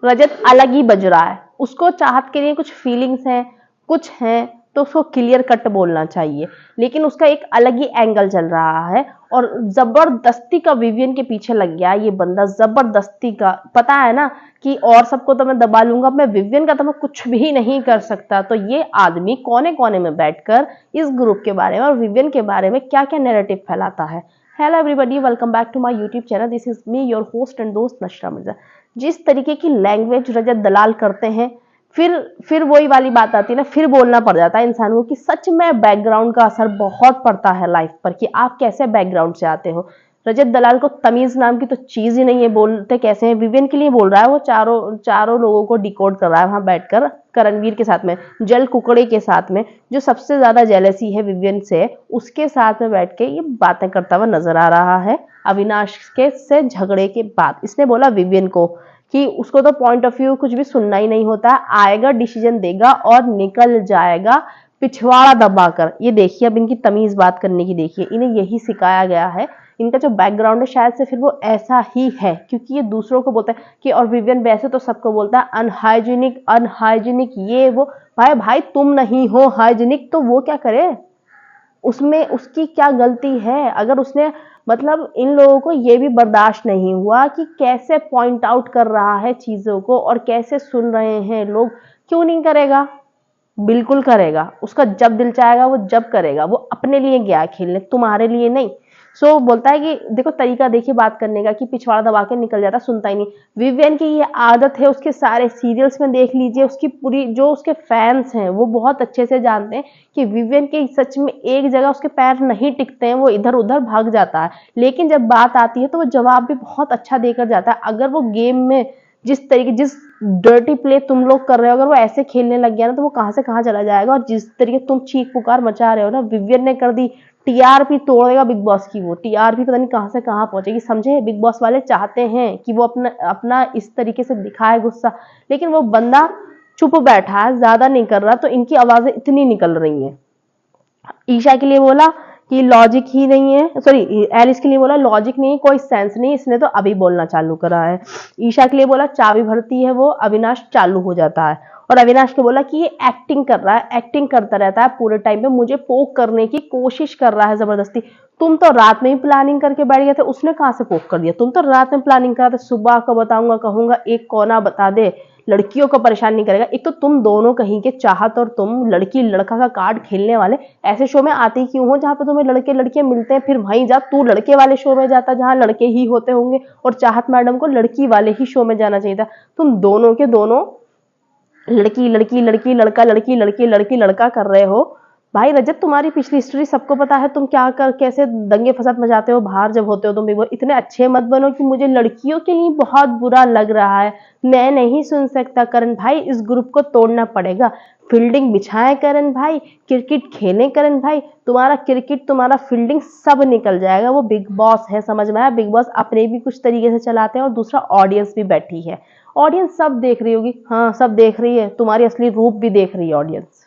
रजत अलग ही बज रहा है, उसको चाहत के लिए कुछ फीलिंग्स हैं, कुछ हैं, तो उसको क्लियर कट बोलना चाहिए, लेकिन उसका एक अलग ही एंगल चल रहा है और जबरदस्ती का विवियन के पीछे लग गया ये बंदा, जबरदस्ती का। पता है ना कि और सबको तो मैं दबा लूंगा, मैं विवियन का तो मैं कुछ भी नहीं कर सकता। तो ये आदमी कोने कोने में बैठकर इस ग्रुप के बारे में और विवियन के बारे में क्या क्या नैरेटिव फैलाता है। Hello everybody, welcome back to my YouTube channel. This is me your host and दोस्त नशरा मिर्जा। जिस तरीके की लैंग्वेज रजत दलाल करते हैं, फिर वही वाली बात आती है ना, फिर बोलना पड़ जाता है इंसान को कि सच में बैकग्राउंड का असर बहुत पड़ता है लाइफ पर, कि आप कैसे बैकग्राउंड से आते हो। रजत दलाल को तमीज नाम की तो चीज ही नहीं है, बोलते कैसे हैं। विवियन के लिए बोल रहा है, वो चारों लोगों को डिकोड कर रहा है वहां बैठकर करणवीर के साथ में, जल कुकड़े के साथ में, जो सबसे ज्यादा जेलसी है विवियन से, उसके साथ में बैठ के ये बातें करता हुआ नजर आ रहा है। अविनाश के से झगड़े के बाद इसने बोला विवियन को कि उसको तो पॉइंट ऑफ व्यू कुछ भी सुनना ही नहीं होता, आएगा डिसीजन देगा और निकल जाएगा पिछवाड़ा दबाकर। ये देखिए अब इनकी तमीज बात करने की, देखिए इन्हें यही सिखाया गया है। इनका जो बैकग्राउंड है शायद से फिर वो ऐसा ही है, क्योंकि ये दूसरों को बोलता है कि, और विवियन वैसे तो सबको बोलता है अनहाइजीनिक अनहाइजीनिक ये वो। भाई तुम नहीं हो हाइजीनिक तो वो क्या करे, उसमें उसकी क्या गलती है। अगर उसने मतलब इन लोगों को ये भी बर्दाश्त नहीं हुआ कि कैसे पॉइंट आउट कर रहा है चीजों को और कैसे सुन रहे हैं लोग, क्यों नहीं करेगा, बिल्कुल करेगा। उसका जब दिल चाहेगा वो जब करेगा, वो अपने लिए गया खेलने, तुम्हारे लिए नहीं। सो बोलता है कि देखो तरीका देखिए बात करने का, कि पिछवाड़ा दबा के निकल जाता, सुनता ही नहीं। विवियन की ये आदत है, उसके सारे सीरियल्स में देख लीजिए, उसकी पूरी जो उसके फैंस हैं वो बहुत अच्छे से जानते हैं कि विवियन के सच में एक जगह उसके पैर नहीं टिकते हैं, वो इधर उधर भाग जाता है। लेकिन जब बात आती है तो वो जवाब भी बहुत अच्छा देकर जाता है। अगर वो गेम में जिस डर्टी प्ले तुम लोग कर रहे हो, अगर वो ऐसे खेलने लग गया ना तो वो कहां से कहां चला जाएगा। और जिस तरीके तुम चीख पुकार मचा रहे हो ना, विवियन ने कर दी, टीआरपी तोड़ेगा बिग बॉस की। वो टीआरपी पता नहीं कहां से कहां पहुंचेगी, समझे। बिग बॉस वाले चाहते हैं कि वो अपना अपना इस तरीके से दिखाए गुस्सा, लेकिन वो बंदा चुप बैठा है, ज्यादा नहीं कर रहा, तो इनकी आवाजें इतनी निकल रही हैं। ईशा के लिए बोला कि लॉजिक ही नहीं है, सॉरी एलिस के लिए बोला लॉजिक नहीं है, कोई सेंस नहीं, इसने तो अभी बोलना चालू करा है। ईशा के लिए बोला चाबी भरती है वो, अविनाश चालू हो जाता है। और अविनाश को बोला कि ये एक्टिंग कर रहा है, एक्टिंग करता रहता है पूरे टाइम पे, मुझे पोक करने की कोशिश कर रहा है जबरदस्ती। तुम तो रात में ही प्लानिंग करके बैठ गए थे, उसने कहां से पोक कर दिया, तुम तो रात में प्लानिंग कर रहे थे। सुबह को बताऊंगा, कहूंगा एक कोना बता दे, लड़कियों को परेशान नहीं करेगा। एक तो तुम दोनों कहीं के चाहत और तुम लड़की लड़का का कार्ड खेलने वाले ऐसे शो में आते ही क्यों हो जहां पे तुम्हें लड़के लड़कियां मिलते हैं। फिर वहीं जा, तू लड़के वाले शो में जाता जहां लड़के ही होते होंगे, और चाहत मैडम को लड़की वाले ही शो में जाना चाहिए था। तुम दोनों के दोनों लड़की लड़की लड़की लड़का लड़की लड़की लड़की लड़का कर रहे हो। भाई रजत, तुम्हारी पिछली हिस्ट्री सबको पता है, तुम क्या कर कैसे दंगे फसाद मचाते हो बाहर जब होते हो तुम भी। वो इतने अच्छे मत बनो कि मुझे लड़कियों के लिए बहुत बुरा लग रहा है, मैं नहीं सुन सकता। करण भाई, इस ग्रुप को तोड़ना पड़ेगा। फील्डिंग बिछाए करण भाई, क्रिकेट खेले करण भाई, तुम्हारा क्रिकेट तुम्हारा फील्डिंग सब निकल जाएगा। वो बिग बॉस है, समझ में आया। बिग बॉस अपने भी कुछ तरीके से चलाते हैं और दूसरा ऑडियंस भी बैठी है, ऑडियंस सब देख रही होगी। हाँ सब देख रही है, तुम्हारी असली रूप भी देख रही है ऑडियंस।